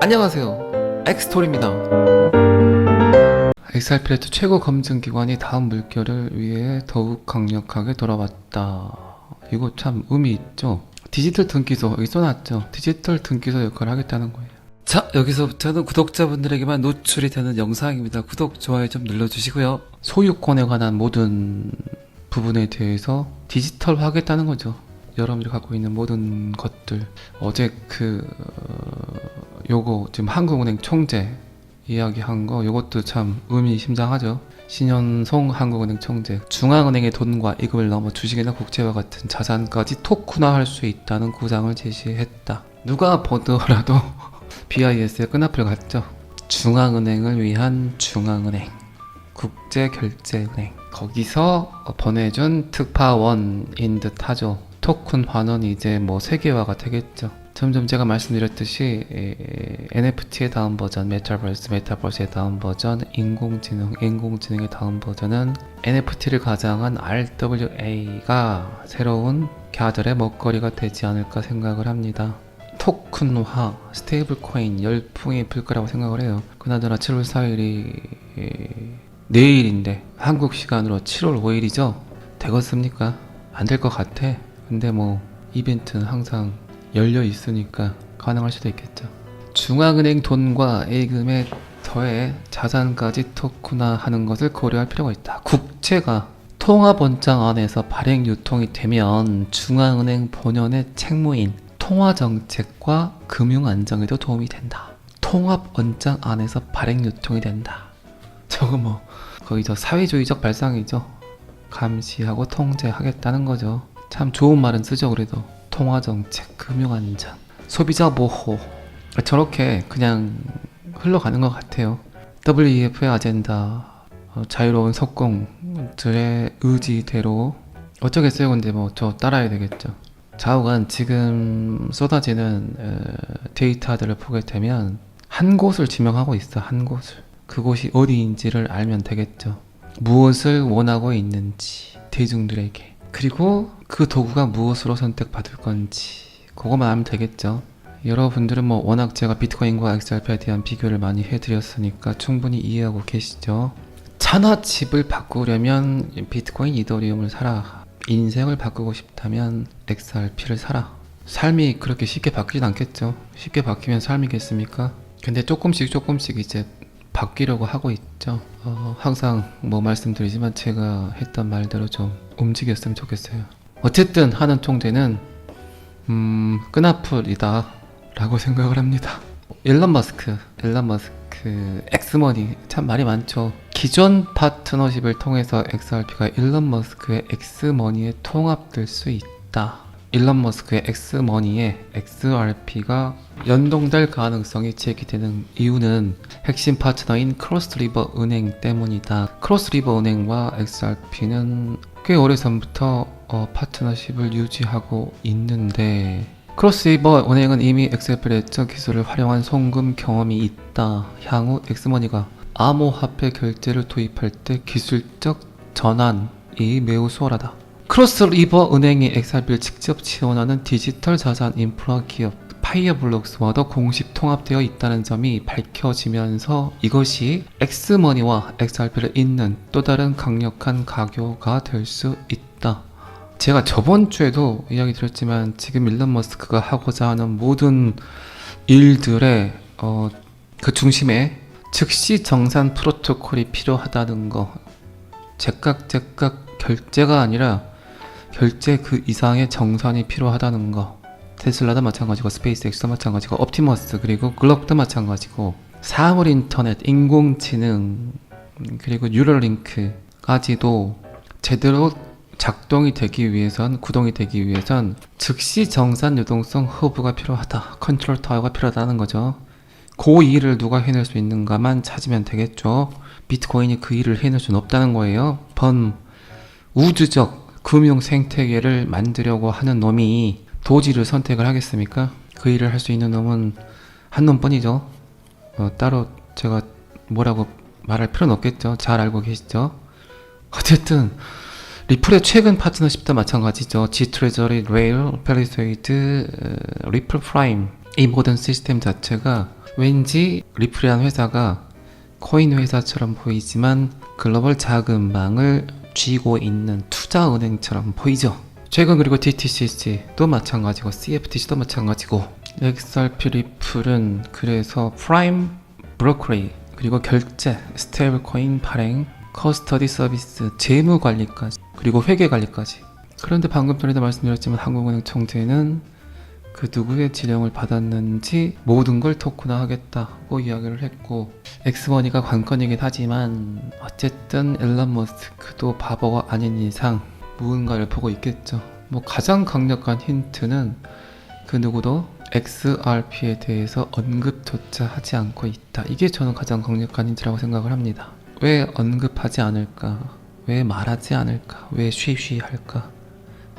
안녕하세요, 엑스토리입니다. XRP레트 최고 검증기관이 다음 물결을 위해 더욱 강력하게 돌아왔다. 이거 참 의미 있죠? 디지털 등기소, 여기 써놨죠? 디지털 등기소 역할을 하겠다는 거예요. 자, 여기서부터는 구독자분들에게만 노출이 되는 영상입니다. 구독, 좋아요 좀 눌러주시고요. 소유권에 관한 모든 부분에 대해서 디지털화 하겠다는 거죠. 여러분들이 갖고 있는 모든 것들. 어제 요거 지금 한국은행 총재 이야기한 거, 요것도 참 의미심장하죠. 신현송 한국은행 총재, 중앙은행의 돈과 이금을 넘어 주식이나 국채와 같은 자산까지 토큰화할 수 있다는 구상을 제시했다. 누가 보더라도 BIS의 끈앞을 갔죠. 중앙은행을 위한 중앙은행, 국제결제은행, 거기서 보내준 특파원인 듯 하죠. 토큰화는 이제 뭐 세계화가 되겠죠. 점점 제가 말씀드렸듯이 NFT의 다음 버전, 메타버스의 다음 버전, 인공지능의 다음 버전은 NFT를 가장한 RWA가 새로운 갸들의 먹거리가 되지 않을까 생각을 합니다. 토큰화, 스테이블 코인 열풍이 불 거라고 생각을 해요. 그나저나 7월 4일이 내일인데 한국 시간으로 7월 5일이죠. 되겠습니까? 안 될 것 같아. 근데 뭐 이벤트는 항상 열려 있으니까 가능할 수도 있겠죠. 중앙은행 돈과 예금에 더해 자산까지 토큰화하는 것을 고려할 필요가 있다. 국채가 통화본장 안에서 발행 유통이 되면 중앙은행 본연의 책무인 통화정책과 금융안정에도 도움이 된다. 통합원장 안에서 발행 유통이 된다. 저거 뭐 거의 저 사회주의적 발상이죠. 감시하고 통제하겠다는 거죠. 참 좋은 말은 쓰죠. 그래도 통화정책, 금융안전, 소비자 보호, 저렇게 그냥 흘러가는 것 같아요. WEF의 아젠다, 자유로운 석공들의 의지대로 어쩌겠어요. 근데 뭐 저 따라야 되겠죠. 좌우간 지금 쏟아지는 데이터들을 보게 되면 한 곳을 지명하고 있어. 한 곳을. 그곳이 어디인지를 알면 되겠죠. 무엇을 원하고 있는지 대중들에게, 그리고 그 도구가 무엇으로 선택받을 건지 그것만 알면 되겠죠. 여러분들은 뭐 워낙 제가 비트코인과 XRP에 대한 비교를 많이 해드렸으니까 충분히 이해하고 계시죠. 차나칩을 바꾸려면 비트코인, 이더리움을 사라. 인생을 바꾸고 싶다면 XRP를 사라. 삶이 그렇게 쉽게 바뀌진 않겠죠. 쉽게 바뀌면 삶이겠습니까? 근데 조금씩 이제 바뀌려고 하고 있죠. 항상 뭐 말씀드리지만 제가 했던 말대로 좀 움직였으면 좋겠어요. 어쨌든 하는 총재는 끈앞풀이다 라고 생각을 합니다. 일론 머스크 엑스머니, 참 말이 많죠. 기존 파트너십을 통해서 XRP가 일론 머스크의 엑스머니에 통합될 수 있다. 일론 머스크의 엑스머니에 XRP가 연동될 가능성이 제기되는 이유는 핵심 파트너인 크로스리버 은행 때문이다. 크로스리버 은행과 XRP는 꽤 오래전부터 파트너십을 유지하고 있는데, 크로스리버 은행은 이미 XRP 기술을 활용한 송금 경험이 있다. 향후 엑스머니가 암호화폐 결제를 도입할 때 기술적 전환이 매우 수월하다. 크로스리버 은행이 XRP를 직접 지원하는 디지털 자산 인프라 기업 파이어블록스와도 공식 통합되어 있다는 점이 밝혀지면서 이것이 엑스머니와 XRP를 잇는 또 다른 강력한 가교가 될 수 있다. 제가 저번 주에도 이야기 드렸지만 지금 일론 머스크가 하고자 하는 모든 일들의 그 중심에 즉시 정산 프로토콜이 필요하다는 거, 제깍 결제가 아니라 결제 그 이상의 정산이 필요하다는 거. 테슬라도 마찬가지고, 스페이스X도 마찬가지고, 옵티머스, 그리고 글럭도 마찬가지고, 사물 인터넷, 인공지능, 그리고 뉴럴링크까지도 제대로 작동이 되기 위해선, 구동이 되기 위해선 즉시 정산 유동성 허브가 필요하다. 컨트롤 타워가 필요하다는 거죠. 그 일을 누가 해낼 수 있는가만 찾으면 되겠죠. 비트코인이 그 일을 해낼 수는 없다는 거예요. 우주적 금융 생태계를 만들려고 하는 놈이 도지를 선택을 하겠습니까? 그 일을 할 수 있는 놈은 한 놈뿐이죠. 따로 제가 뭐라고 말할 필요는 없겠죠. 잘 알고 계시죠? 어쨌든 리플의 최근 파트너십도 마찬가지죠. G트레저리, 레일, 펠리세이드, 리플 프라임, 이 모든 시스템 자체가 왠지 리플이라는 회사가 코인 회사처럼 보이지만 글로벌 자금망을 쥐고 있는 투자은행처럼 보이죠. 최근 그리고 DTCC도 마찬가지고 CFTC도 마찬가지고 XRP 리플은 그래서 프라임 브로커리 그리고 결제, 스테이블 코인 발행, 커스터디 서비스, 재무 관리까지 그리고 회계 관리까지. 그런데 방금 전에도 말씀드렸지만 한국은행 총재는 그 누구의 지령을 받았는지 모든 걸 토큰화 하겠다고 이야기를 했고, 엑스머니가 관건이긴 하지만 어쨌든 일론 머스크도 바보가 아닌 이상 무언가를 보고 있겠죠. 뭐 가장 강력한 힌트는 그 누구도 XRP에 대해서 언급조차 하지 않고 있다. 이게 저는 가장 강력한 힌트라고 생각을 합니다. 왜 언급하지 않을까? 왜 말하지 않을까? 왜 쉬쉬할까?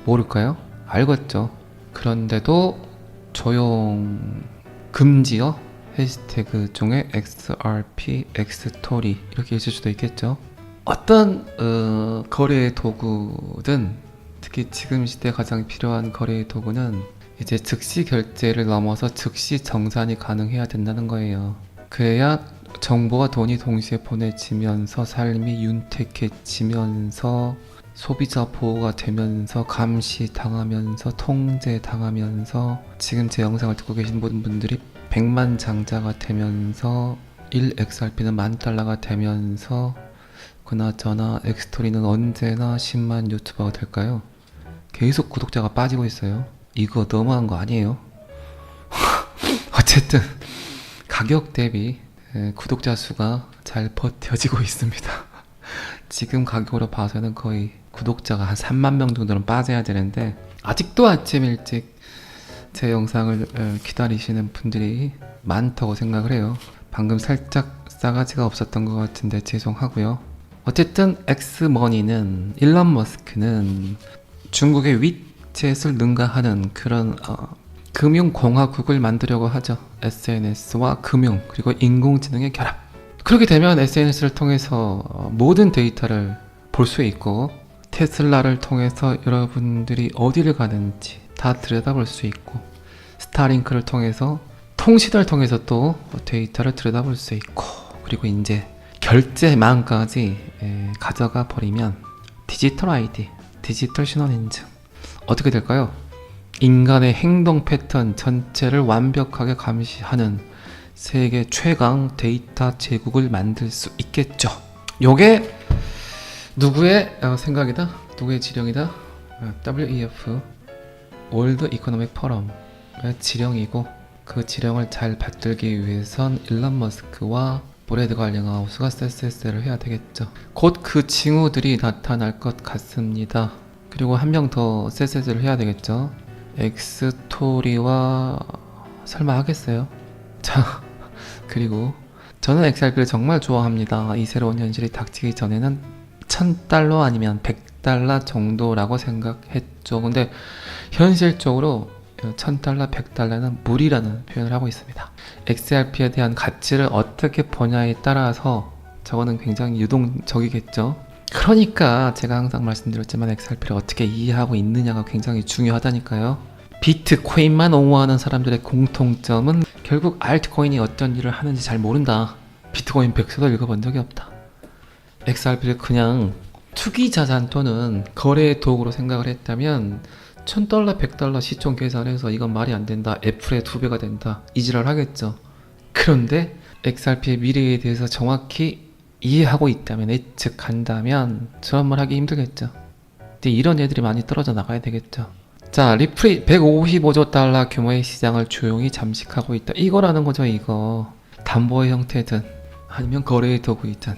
모를까요? 알겠죠. 그런데도 조용 금지어 해시태그 중에 XRP, X토리 이렇게 있을 수도 있겠죠. 어떤 거래 도구든 특히 지금 시대에 가장 필요한 거래 도구는 이제 즉시 결제를 넘어서 즉시 정산이 가능해야 된다는 거예요. 그래야 정보와 돈이 동시에 보내지면서 삶이 윤택해지면서 소비자 보호가 되면서 감시 당하면서 통제 당하면서 지금 제 영상을 듣고 계신 모든 분들이 100만 장자가 되면서 1XRP는 $10,000가 되면서 그나저나 엑스토리는 언제나 10만 유튜버가 될까요? 계속 구독자가 빠지고 있어요. 이거 너무한 거 아니에요? 어쨌든 가격 대비 구독자 수가 잘 버텨지고 있습니다. 지금 가격으로 봐서는 거의 구독자가 한 3만 명 정도는 빠져야 되는데 아직도 아침 일찍 제 영상을 기다리시는 분들이 많다고 생각을 해요. 방금 살짝 싸가지가 없었던 것 같은데 죄송하고요. 어쨌든 엑스머니는 일론 머스크는 중국의 위챗을 능가하는 그런 금융공화국을 만들려고 하죠. SNS와 금융 그리고 인공지능의 결합. 그렇게 되면 SNS를 통해서 모든 데이터를 볼 수 있고 테슬라를 통해서 여러분들이 어디를 가는지 다 들여다볼 수 있고 스타링크를 통해서 통신을 통해서 또 데이터를 들여다볼 수 있고 그리고 이제 결제망까지 가져가 버리면 디지털 아이디, 디지털 신원인증 어떻게 될까요? 인간의 행동 패턴 전체를 완벽하게 감시하는 세계 최강 데이터 제국을 만들 수 있겠죠. 요게 누구의 생각이다? 누구의 지령이다? WEF 월드 이코노믹 포럼의 지령이고 그 지령을 잘 받들기 위해선 일론 머스크와 브래드 갈링하우스가 쎄쎄쎄를 해야 되겠죠. 곧 그 징후들이 나타날 것 같습니다. 그리고 한 명 더 쎄쎄쎄를 해야 되겠죠. 엑스토리와 설마 하겠어요? 자, 그리고 저는 XRP를 정말 좋아합니다. 이 새로운 현실이 닥치기 전에는 $1,000 아니면 $100 정도라고 생각했죠. 근데 현실적으로 $1,000, $100는 무리라는 표현을 하고 있습니다. XRP에 대한 가치를 어떻게 보냐에 따라서 저거는 굉장히 유동적이겠죠. 그러니까 제가 항상 말씀드렸지만 XRP를 어떻게 이해하고 있느냐가 굉장히 중요하다니까요. 비트코인만 옹호하는 사람들의 공통점은 결국 알트코인이 어떤 일을 하는지 잘 모른다. 비트코인 백서도 읽어본 적이 없다. XRP를 그냥 투기 자산 또는 거래의 도구로 생각을 했다면 $1,000, $100 시총 계산해서 이건 말이 안 된다. 애플의 2배가 된다. 이지랄 하겠죠. 그런데 XRP의 미래에 대해서 정확히 이해하고 있다면, 예측한다면 저런 말 하기 힘들겠죠. 근데 이런 애들이 많이 떨어져 나가야 되겠죠. 자, 리플이 $155조 규모의 시장을 조용히 잠식하고 있다. 이거라는 거죠, 이거. 담보의 형태든 아니면 거래의 도구이든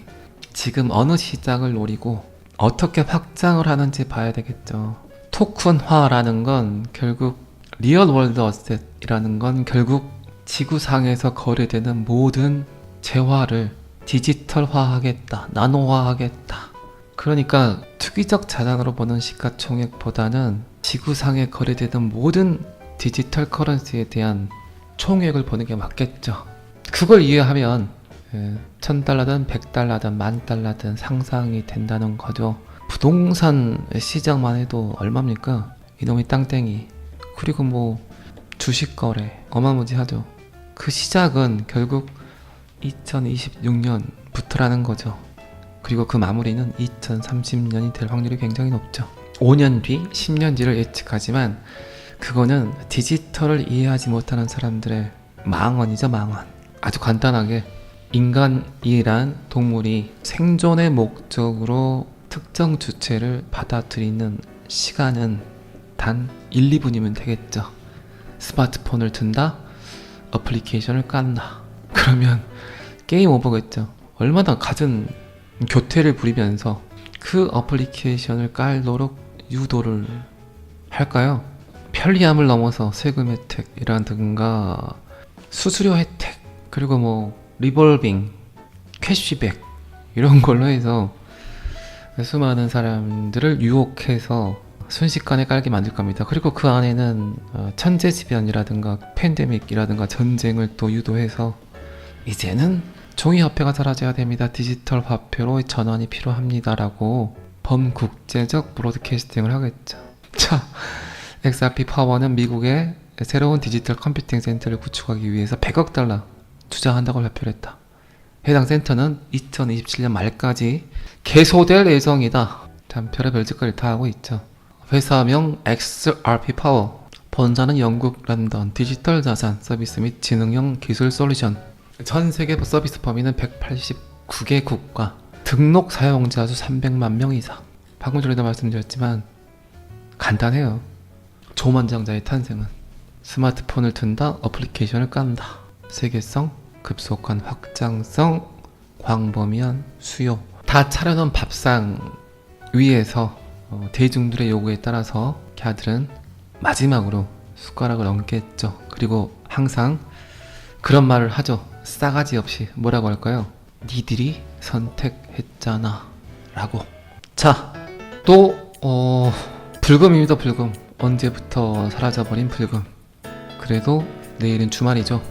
지금 어느 시장을 노리고 어떻게 확장을 하는지 봐야 되겠죠. 토큰화라는 건 결국 리얼 월드 어셋이라는 건 결국 지구상에서 거래되는 모든 재화를 디지털화하겠다, 나노화하겠다. 그러니까 투기적 자산으로 보는 시가총액보다는 지구상에 거래되는 모든 디지털 커런시에 대한 총액을 보는 게 맞겠죠. 그걸 이해하면 $1,000든 $100든 $10,000든 상상이 된다는 거죠. 부동산 시장만 해도 얼마입니까? 이놈의 땅땡이. 그리고 뭐 주식 거래 어마무지하죠. 그 시작은 결국 2026년부터라는 거죠. 그리고 그 마무리는 2030년이 될 확률이 굉장히 높죠. 5년 뒤, 10년 뒤를 예측하지만 그거는 디지털을 이해하지 못하는 사람들의 망언이죠, 망언. 아주 간단하게 인간이란 동물이 생존의 목적으로 특정 주체를 받아들이는 시간은 단 1, 2분이면 되겠죠. 스마트폰을 든다, 어플리케이션을 깐다. 그러면 게임 오버겠죠. 얼마나 갖은 교태를 부리면서 그 어플리케이션을 깔도록 유도를 할까요? 편리함을 넘어서 세금 혜택이라든가 수수료 혜택, 그리고 뭐 리볼빙, 캐시백 이런 걸로 해서 수많은 사람들을 유혹해서 순식간에 깔게 만들 겁니다. 그리고 그 안에는 천재지변이라든가 팬데믹이라든가 전쟁을 또 유도해서 이제는 종이화폐가 사라져야 됩니다. 디지털 화폐로 전환이 필요합니다라고 범국제적 브로드캐스팅을 하겠죠. 자, XRP 파워는 미국의 새로운 디지털 컴퓨팅 센터를 구축하기 위해서 100억 달러 투자한다고 발표를 했다. 해당 센터는 2027년 말까지 개소될 예정이다. 참 별의별 짓거리를 다 하고 있죠. 회사명 XRP 파워, 본사는 영국 런던, 디지털 자산 서비스 및 지능형 기술 솔루션. 전 세계 서비스 범위는 189개 국가, 등록 사용자 수 300만 명 이상. 방금 전에도 말씀드렸지만 간단해요. 조만장자의 탄생은 스마트폰을 든다, 어플리케이션을 깐다. 세계성, 급속한 확장성, 광범위한 수요. 다 차려놓은 밥상 위에서 대중들의 요구에 따라서 걔들은 마지막으로 숟가락을 얹겠죠. 그리고 항상 그런 말을 하죠. 싸가지 없이 뭐라고 할까요? 니들이 선택했잖아 라고. 자, 또 불금입니다. 불금. 언제부터 사라져버린 불금. 그래도 내일은 주말이죠.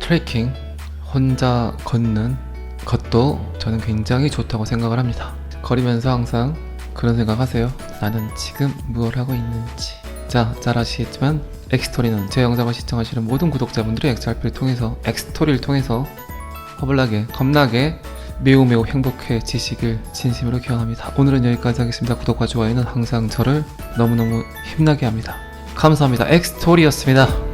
트레킹 혼자 걷는 것도 저는 굉장히 좋다고 생각을 합니다. 걸으면서 항상 그런 생각하세요. 나는 지금 무엇을 하고 있는지. 자, 잘 아시겠지만 엑스토리는 제 영상을 시청하시는 모든 구독자분들이 XRP를 통해서, 엑스토리를 통해서 허블나게, 겁나게 매우 행복해지시길 진심으로 기원합니다. 오늘은 여기까지 하겠습니다. 구독과 좋아요는 항상 저를 너무너무 힘나게 합니다. 감사합니다. 엑스토리였습니다.